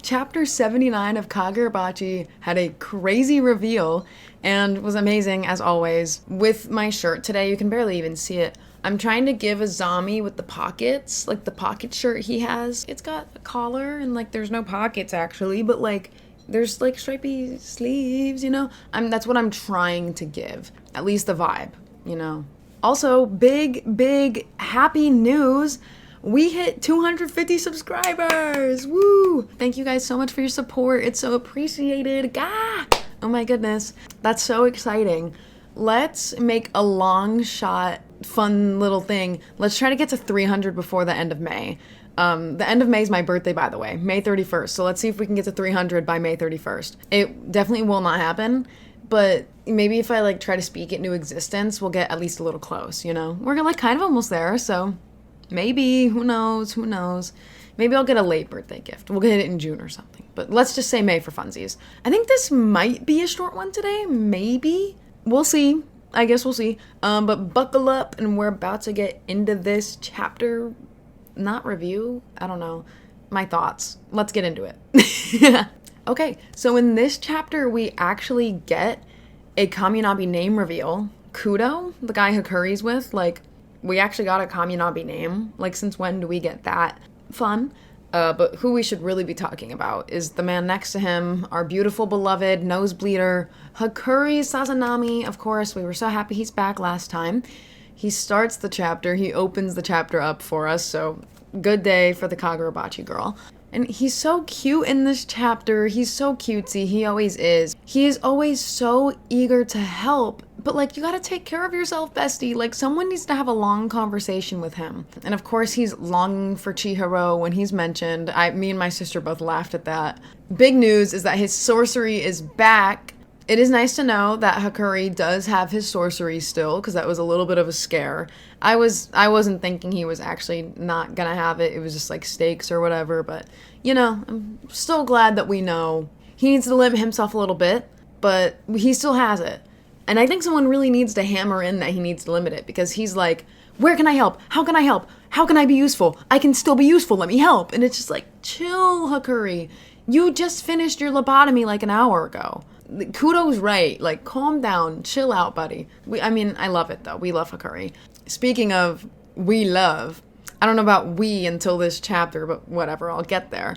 Chapter 79 of Kagurabachi had a crazy reveal and was amazing as always. With my shirt today, you can barely even see it. I'm trying to give Azami with the pockets, like the pocket shirt he has. It's got a collar and like there's no pockets actually, but like there's like stripy sleeves, you know? That's what I'm trying to give. At least the vibe, you know? Also, big happy news. We hit 250 subscribers! Woo! Thank you guys so much for your support. It's so appreciated. Gah! Oh my goodness. That's so exciting. Let's make a long shot, fun little thing. Let's try to get to 300 before the end of May. The end of May is my birthday, by the way, May 31st. So let's see if we can get to 300 by May 31st. It definitely will not happen, but maybe if I like try to speak it into existence, we'll get at least a little close, you know? We're like kind of almost there, so maybe, who knows? Maybe I'll get a late birthday gift. We'll get it in June or something. But let's just say May for funsies. I think this might be a short one today, maybe. We'll see. I guess we'll see. But buckle up, and we're about to get into this chapter. Not review. I don't know. My thoughts. Let's get into it. Okay, so in this chapter, we actually get a Kamunabi name reveal. Kudo, the guy Hakuri's with, like, we actually got a Kamunabi name. Like, since when do we get that? Fun. But who we should really be talking about is the man next to him, our beautiful beloved nosebleeder, Hakuri Sazanami. Of course, we were so happy he's back last time. He starts the chapter, he opens the chapter up for us, so good day for the Kagurabachi girl. And he's so cute in this chapter, he's so cutesy, he always is. He is always so eager to help, but like, you gotta take care of yourself, bestie. Like, someone needs to have a long conversation with him. And of course, he's longing for Chihiro when he's mentioned. Me and my sister both laughed at that. Big news is that his sorcery is back. It is nice to know that Hakuri does have his sorcery still, because that was a little bit of a scare. I wasn't thinking he was actually not gonna have it. It was just like stakes or whatever, but you know, I'm still glad that we know. He needs to limit himself a little bit, but he still has it. And I think someone really needs to hammer in that he needs to limit it, because he's like, where can I help? How can I help? How can I be useful? I can still be useful, let me help. And it's just like, chill, Hakuri. You just finished your lobotomy like an hour ago. Kudo's right. Like, calm down. Chill out, buddy. I love it, though. We love Hakuri. Speaking of we love, I don't know about we until this chapter, but whatever. I'll get there.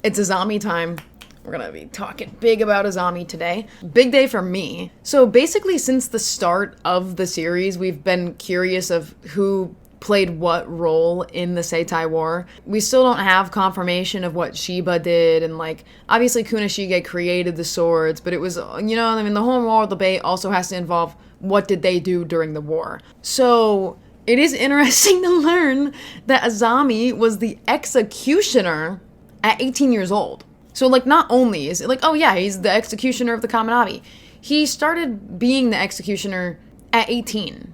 It's Azami time. We're gonna be talking big about Azami today. Big day for me. So basically, since the start of the series, we've been curious of who played what role in the Seitai War. We still don't have confirmation of what Shiba did, and like, obviously Kunishige created the swords, but it was, you know, I mean, the whole moral debate also has to involve what did they do during the war. So it is interesting to learn that Azami was the executioner at 18 years old. So like, not only is it like, oh yeah, he's the executioner of the Kamunabi, he started being the executioner at 18.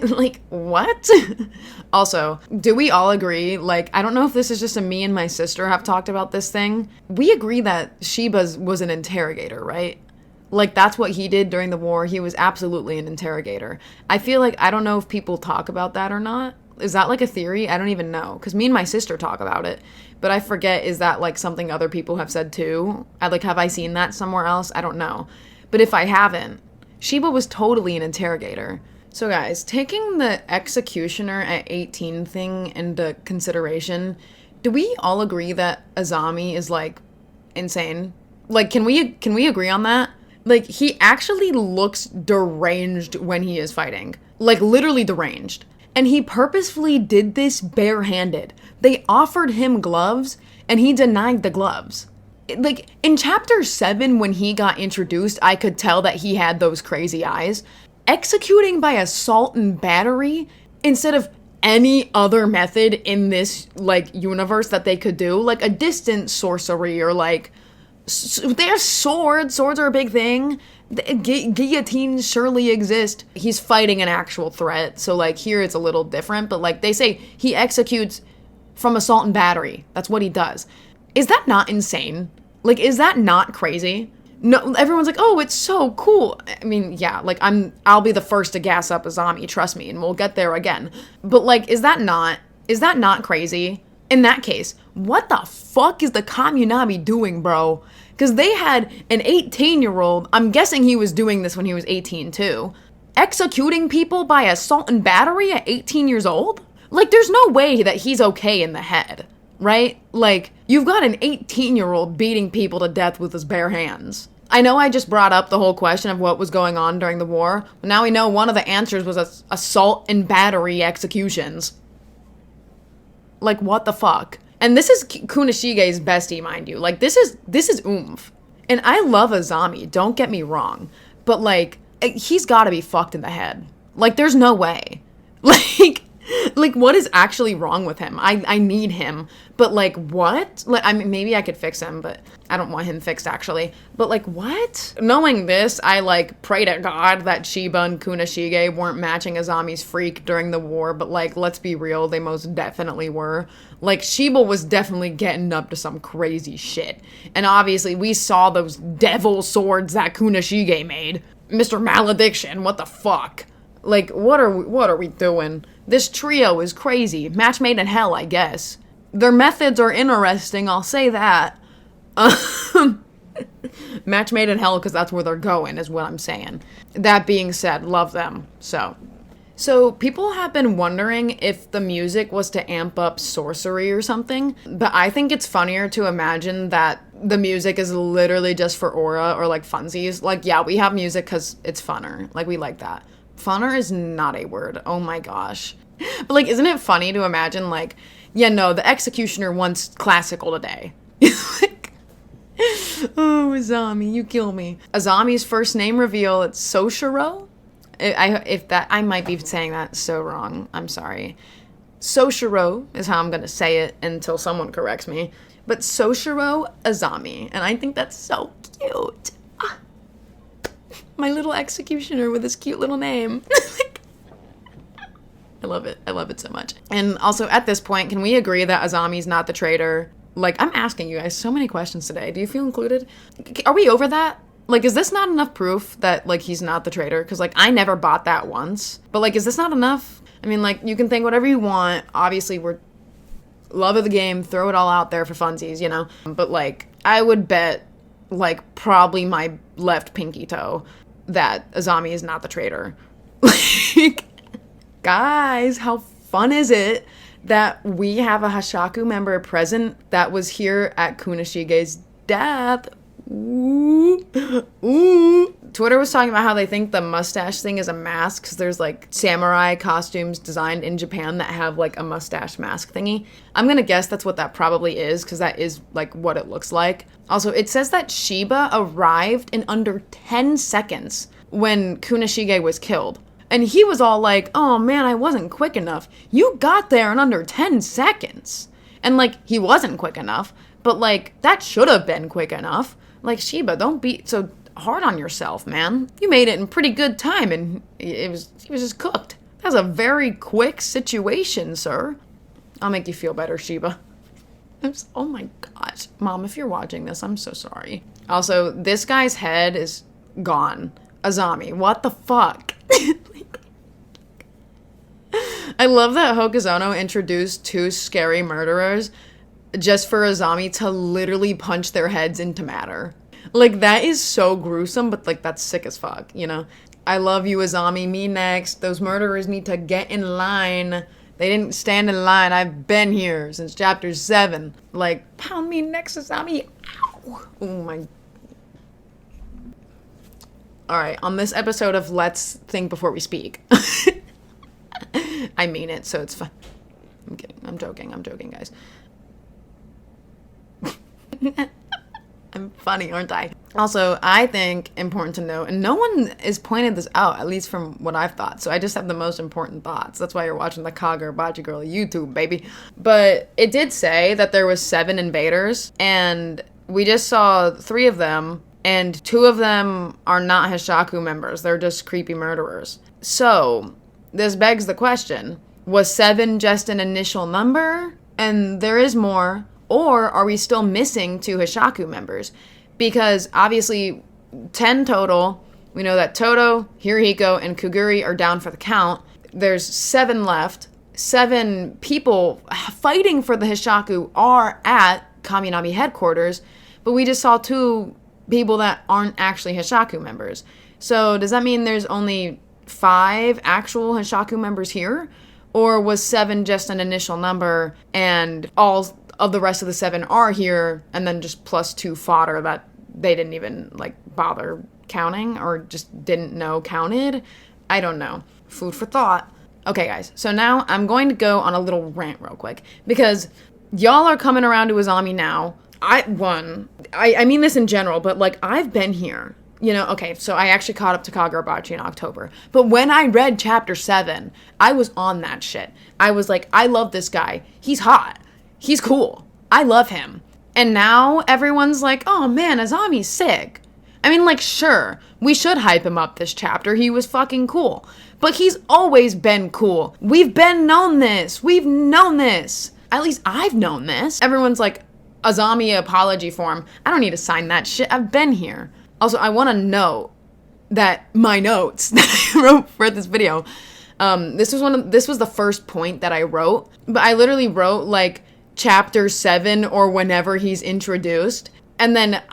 Like, what? Also, do we all agree, like, I don't know if this is just me and my sister have talked about this thing. We agree that Shiba was an interrogator, right? Like, that's what he did during the war. He was absolutely an interrogator. I feel like, I don't know if people talk about that or not. Is that like a theory? I don't even know. Because me and my sister talk about it. But I forget, is that like something other people have said too? Have I seen that somewhere else? I don't know. But if I haven't, Shiba was totally an interrogator. So guys, taking the executioner at 18 thing into consideration, do we all agree that Azami is like insane? Like, can we agree on that? Like, he actually looks deranged when he is fighting. Like, literally deranged. And he purposefully did this barehanded. They offered him gloves, and he denied the gloves. Like, in chapter 7, when he got introduced, I could tell that he had those crazy eyes. Executing by assault and battery instead of any other method in this, like, universe that they could do, like a distant sorcery or, like, there's swords are a big thing. Guillotines surely exist. He's fighting an actual threat, so, like, here it's a little different, but, like, they say he executes from assault and battery. That's what he does. Is that not insane? Like, is that not crazy? No, everyone's like, oh, it's so cool. I mean, yeah, like, I'll be the first to gas up Azami, trust me, and we'll get there again. But, like, is that not crazy? In that case, what the fuck is the Kamunabi doing, bro? Because they had an 18-year-old, I'm guessing he was doing this when he was 18 too, executing people by assault and battery at 18 years old? Like, there's no way that he's okay in the head, right? Like, you've got an 18-year-old beating people to death with his bare hands. I know I just brought up the whole question of what was going on during the war, but now we know one of the answers was assault and battery executions. Like, what the fuck? And this is Kunoshige's bestie, mind you. Like, this is oomph. And I love Azami, don't get me wrong. But, like, he's gotta be fucked in the head. Like, there's no way. Like, what is actually wrong with him? I need him. But, like, what? Like, I mean, maybe I could fix him, but I don't want him fixed, actually. But, like, what? Knowing this, I, like, pray to God that Shiba and Kunoshige weren't matching Azami's freak during the war. But, like, let's be real, they most definitely were. Like, Shiba was definitely getting up to some crazy shit. And obviously, we saw those devil swords that Kunoshige made. Mr. Malediction, what the fuck? Like, what are we doing? This trio is crazy. Match made in hell, I guess. Their methods are interesting, I'll say that. Match made in hell because that's where they're going, is what I'm saying. That being said, love them. So people have been wondering if the music was to amp up sorcery or something, but I think it's funnier to imagine that the music is literally just for aura or like funsies. Like, yeah, we have music because it's funner. Like, we like that. Funner is not a word. Oh my gosh. But, like, isn't it funny to imagine, like, yeah, no, the executioner wants classical today. Like, oh, Azami, you kill me. Azami's first name reveal, it's Soshiro? I might be saying that so wrong. I'm sorry. Soshiro is how I'm gonna say it until someone corrects me. But Soshiro Azami. And I think that's so cute. My little executioner with his cute little name. I love it. I love it so much. And also, at this point, can we agree that Azami's not the traitor? Like, I'm asking you guys so many questions today. Do you feel included? Are we over that? Like, is this not enough proof that, like, he's not the traitor? Because, like, I never bought that once. But, like, is this not enough? I mean, like, you can think whatever you want. Obviously, we're love of the game. Throw it all out there for funsies, you know? But, like, I would bet, like, probably my left pinky toe that Azami is not the traitor. Like, guys, how fun is it that we have a Hishaku member present that was here at Kunoshige's death? Ooh. Ooh. Twitter was talking about how they think the mustache thing is a mask because there's, like, samurai costumes designed in Japan that have, like, a mustache mask thingy. I'm gonna guess that's what that probably is because that is, like, what it looks like. Also, it says that Shiba arrived in under 10 seconds when Kunoshige was killed. And he was all like, oh man, I wasn't quick enough. You got there in under 10 seconds. And, like, he wasn't quick enough, but, like, that should have been quick enough. Like, Shiba, don't be so hard on yourself, man. You made it in pretty good time, and he was just cooked. That was a very quick situation, sir. I'll make you feel better, Shiba. Oh my gosh. Mom, if you're watching this, I'm so sorry. Also, this guy's head is gone. Azami, what the fuck? I love that Hokuzono introduced two scary murderers just for Azami to literally punch their heads into matter. Like, that is so gruesome, but, like, that's sick as fuck, you know? I love you, Azami. Me next. Those murderers need to get in line. They didn't stand in line. I've been here since chapter 7. Like, pound me next, Azami. Ow. Oh, my... Alright, on this episode of Let's Think Before We Speak. I mean it, so it's fun. I'm kidding. I'm joking, guys. I'm funny, aren't I? Also, I think, important to note, and no one is pointed this out, at least from what I've thought, so I just have the most important thoughts. That's why you're watching the Kagurabachi Girl YouTube, baby. But it did say that there was 7 invaders, and we just saw 3 of them, and 2 of them are not Hishaku members. They're just creepy murderers. So, this begs the question, was 7 just an initial number? And there is more. Or are we still missing 2 Hishaku members? Because obviously 10 total. We know that Todo, Hirohiko, and Kuguri are down for the count. There's 7 left. 7 people fighting for the Hishaku are at Kamunabi headquarters, but we just saw 2 people that aren't actually Hishaku members. So does that mean there's only 5 actual Hishaku members here? Or was 7 just an initial number and all of the rest of the 7 are here and then just plus 2 fodder that they didn't even like bother counting or just didn't know counted? I don't know. Food for thought. Okay, guys, so now I'm going to go on a little rant real quick because y'all are coming around to Azami now. I mean this in general, but like I've been here. You know, okay, so I actually caught up to Kagurabachi in October. But when I read chapter 7, I was on that shit. I was like, I love this guy. He's hot. He's cool. I love him. And now everyone's like, oh man, Azami's sick. I mean, like, sure, we should hype him up this chapter. He was fucking cool. But he's always been cool. We've known this. We've known this. At least I've known this. Everyone's like, Azami apology form. I don't need to sign that shit. I've been here. Also, I want to note that my notes that I wrote for this video, this was the first point that I wrote, but I literally wrote like chapter 7 or whenever he's introduced. And then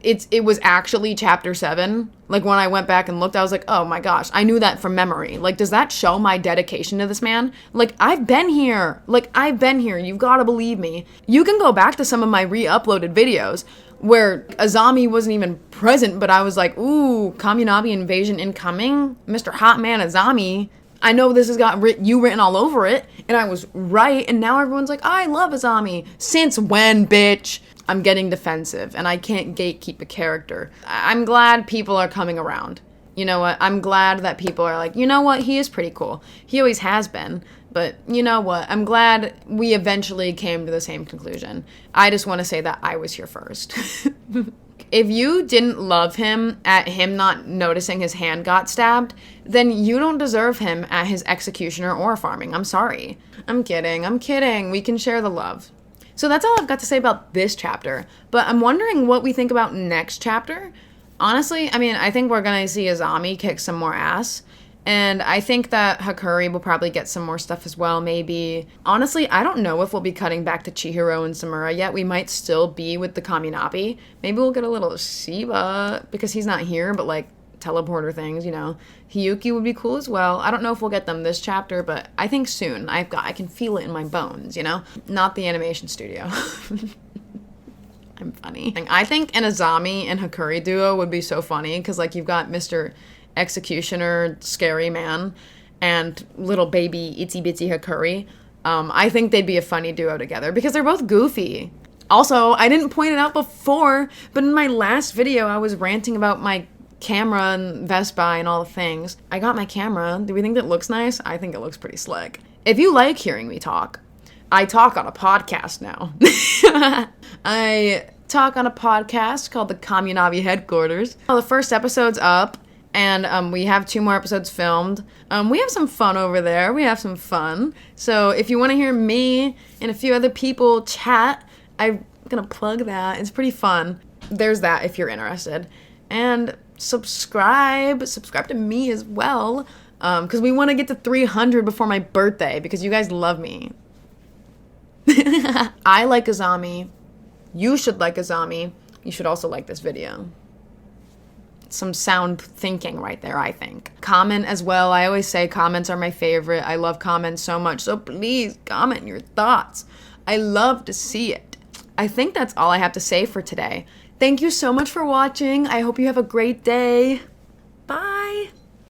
it was actually chapter 7. Like when I went back and looked, I was like, oh my gosh, I knew that from memory. Like, does that show my dedication to this man? Like, I've been here. You've got to believe me. You can go back to some of my re-uploaded videos where Azami wasn't even present, but I was like, ooh, Kamunabi invasion incoming? Mr. Hot Man Azami. I know this has got you written all over it, and I was right, and now everyone's like, I love Azami. Since when, bitch? I'm getting defensive, and I can't gatekeep a character. I'm glad people are coming around. You know what? I'm glad that people are like, you know what? He is pretty cool. He always has been. But you know what? I'm glad we eventually came to the same conclusion. I just want to say that I was here first. If you didn't love him at him not noticing his hand got stabbed, then you don't deserve him at his executioner or farming. I'm sorry. I'm kidding. We can share the love. So that's all I've got to say about this chapter. But I'm wondering what we think about next chapter. Honestly, I mean, I think we're going to see Azami kick some more ass. And I think that Hakuri will probably get some more stuff as well, maybe. Honestly, I don't know if we'll be cutting back to Chihiro and Samura yet. We might still be with the Kamunabi. Maybe we'll get a little Shiba, because he's not here, but like teleporter things, you know. Hiyuki would be cool as well. I don't know if we'll get them this chapter, but I think soon. I can feel it in my bones, you know? Not the animation studio. I'm funny. I think an Azami and Hakuri duo would be so funny, because like you've got Mr. Executioner, scary man, and little baby itsy bitsy Hakuri. I think they'd be a funny duo together because they're both goofy. Also, I didn't point it out before, but in my last video I was ranting about my camera and Vespa and all the things. I got my camera. Do we think that looks nice? I think it looks pretty slick. If you like hearing me talk, I talk on a podcast now. I talk on a podcast called the Kamunabi Headquarters. Well, the first episode's up. And we have 2 more episodes filmed. We have some fun over there. We have some fun. So if you want to hear me and a few other people chat, I'm going to plug that. It's pretty fun. There's that if you're interested. And subscribe to me as well. Because we want to get to 300 before my birthday. Because you guys love me. I like Azami. You should like Azami. You should also like this video. Some sound thinking right there, I think. Comment as well. I always say comments are my favorite. I love comments so much. So please comment your thoughts. I love to see it. I think that's all I have to say for today. Thank you so much for watching. I hope you have a great day. Bye.